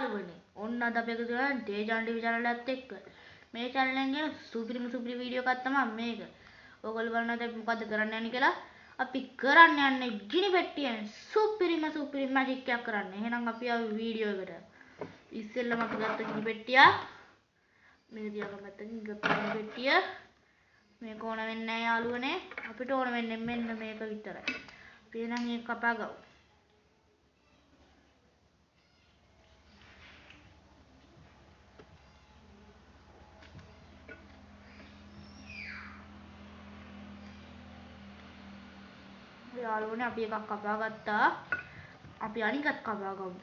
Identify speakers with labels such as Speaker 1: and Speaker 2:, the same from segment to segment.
Speaker 1: යාළුවනේ. ඔන්න අද අපි එකතු වෙලා තේජාන් ටීවී channel එකත් එක්ක. මේ channel එකෙන් ගෙන සුපිරිම වීඩියෝ එකක් තමයි මේක. ඔයගොල්ලෝ බලන්න අද මොකද්ද කරන්න යන්නේ කියලා. අපි කරන්න යන්නේ ගිනි පෙට්ටියෙන් සුපිරිම මැජික් එකක් කරන්න. එහෙනම් අපි ආව වීඩියෝ එකට. ඉස්සෙල්ලම අපි ගත්ත ගිනි පෙට්ටිය. මේක තියාගන්න ගිනි පෙට්ටිය. මේක ඕන වෙන්නේ නැහැ යාළුවනේ. අපිට ඕන වෙන්නේ මෙන්න මේක විතරයි. අපි එහෙනම් මේක කපා ගමු. යාළුවනේ අපි එකක් කපා ගත්තා. අපි අනිකත් කපා ගමු.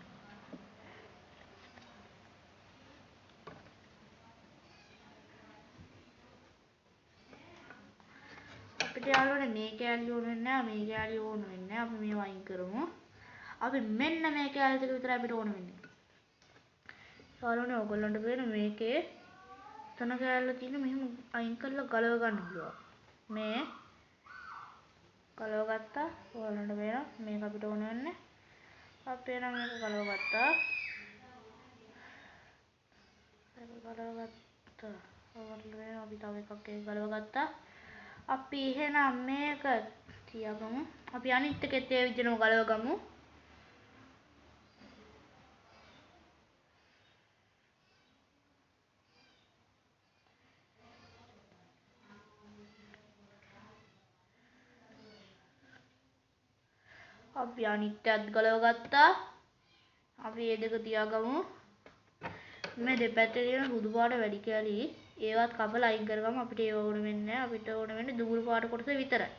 Speaker 1: අපිට යාළුවනේ මේ කෑලි ඕන වෙන්නේ නැහැ, මේ කෑලි ඕන වෙන්නේ නැහැ. අපි මේව අයින් කරමු. අපි මෙන්න මේ කෑලි ටික විතරයි අපිට ඕන වෙන්නේ. යාළුවනේ ඔයගොල්ලන්ට පේන මේකේ තන කෑල්ල තියෙන මෙහෙම අයින් කරලා ගලව ගන්න පුළුවන්. මේ ගලව ගත්තා. ඔයාලන්ට පේනවා මේක අපිට ඕන වෙන්නේ. අපි එනම් මේක ගලව ගත්තා. ඔයාලන්ට පේනවා අපි තව එකක් ගලව ගත්තා. අපි එහෙනම් මේක තියාගමු. අපි අනිත් එකෙත් ඒ විදිහටම ගලව ගමු. අපි අනිත්‍යත් ගලව ගත්තා. අපි මේ දෙක තියාගමු. මේ දෙපැත්තේ තියෙන සුදු පාට වැඩි කැලි ඒවත් කපලා අයින් කරගමු. අපිට ඒව ඕන වෙන්නේ නැහැ. අපිට ඕන වෙන්නේ දුඹුරු පාට කොටස විතරයි.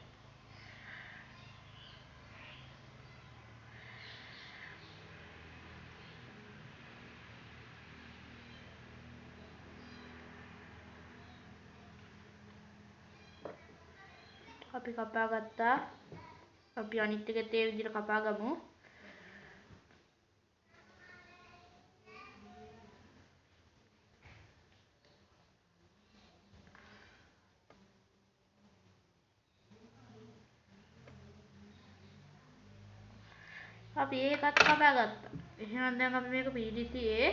Speaker 1: අපි කපා ගත්තා. අපි අනිත් එකත් ඒ විදිහට කපා ගමු. අපි ඒකත් කපා ගත්තා. එහෙනම් දැන් අපි මේක PDCA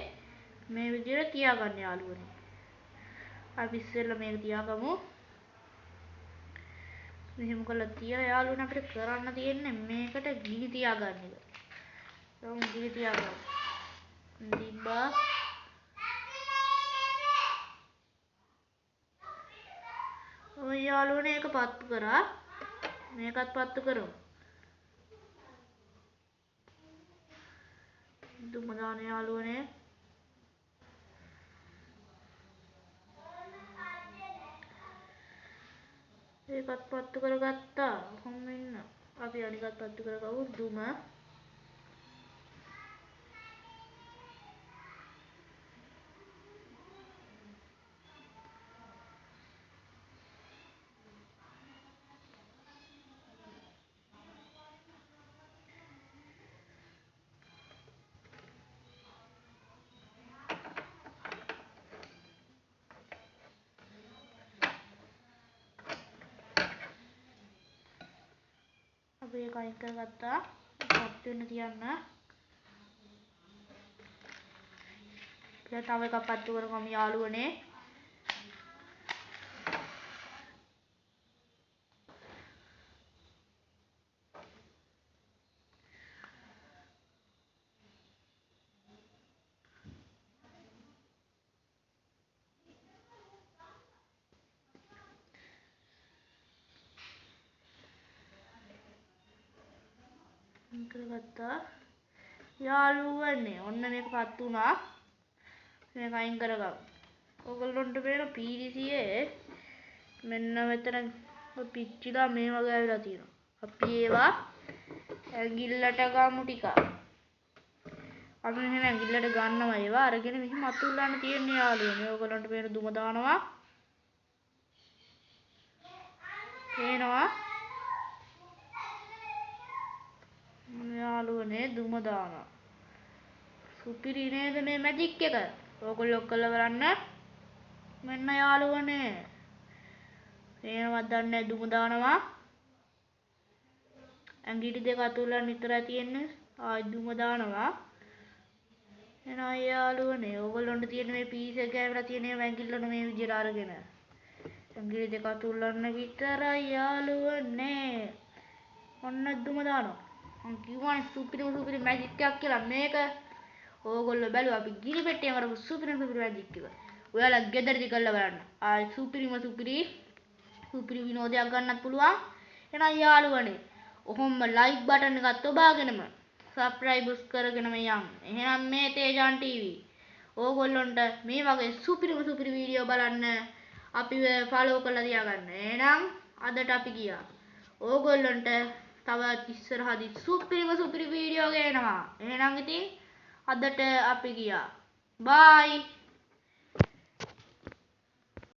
Speaker 1: මේ විදිහට තියාගන්න යාළුවනේ. අපි ඉස්සෙල්ලා මේක තියාගමු. මෙහෙම කරලා තියලා යාළුවනේ අපිට කරන්න තියෙන්නේ මේකට ගිනි තියාගන්න එක. ගිනි තියාගමු. දීබා ඔය යාළුවනේ ඒක පත්තු කරා. මේකත් පත්තු කරමු. දුම දාන යාළුවනේ. ඒකත් පත්තු කරගත්තා. කොහොම ඉන්න. අපි අනිකත් පත්තු කරගමු දුම. අපි ඒක අයින් කරගත්තා. පත් වෙන්න තියන්න. තව එකක් පත්තු කරගමු යාළුවනේ. කරගත්තා. යාළුවනේ ඔන්න මේක පත් වුණා. මේක අයින් කරගමු. ඔයගොල්ලන්ට පේන PDCA මෙන්න මෙතන පිච්චිලා මේ වගේ ඇවිල්ලා තියෙනවා. අපි ඒවා ඇඟිල්ලට ගමු ටික. අපි මෙහෙම ඇඟිල්ලට ගන්නවා ඒවා අරගෙන මෙහෙම අතුල්ලන්න තියෙන්නේ යාළුවනේ. ඔයගොල්ලන්ට පේන දුම දානවා. පේනවා. යාළුවනේ දුම දානවා. සුපිරි නේද මේ මැජික් එක? ඔයගොල්ලෝ කරලා බලන්න. මෙන්න යාළුවනේ. පේනවද දන්නේ දුම දානවා. ඇඟිලි දෙක අතුල්ලන්න විතරයි තියෙන්නේ. ආයි දුම දානවා. එහෙනම් යාළුවනේ ඕගොල්ලන්ට තියෙන මේ පීස් එක ගෑවලා තියෙන මේ ඇඟිල්ලන මේ විදිහට අරගෙන ඇඟිලි දෙක අතුල්ලන්න විතරයි යාළුවනේ. ඔන්න දුම දානවා. මං කිව්වනේ සුපිරි මැජික් එකක් කියලා මේක. ඕගොල්ලෝ බැලුවා අපි ගිනි පෙට්ටියෙන් කරපු සුපිරි මැජික් එක. ඔයාලා ගෙදරදී කරලා බලන්න. ආයි සුපිරි විනෝදයක් ගන්නත් පුළුවන්. එහෙනම් යාළුවනේ ඔහොම ලයික් බටන් එකත් ඔබාගෙනම සබ්ස්ක්‍රයිබ්ස් කරගෙනම යන්න. එහෙනම් මේ තේජාන් ටීවී ඕගොල්ලොන්ට මේ වගේ සුපිරි වීඩියෝ බලන්න අපිව ෆලෝ කරලා තියාගන්න. එහෙනම් අදට අපි ගියා. ඕගොල්ලන්ට තවත් ඉස්සරහදී සුපිරි වීඩියෝ ගේනවා. එහෙනම් ඉතින් අදට අපි ගියා. බයි.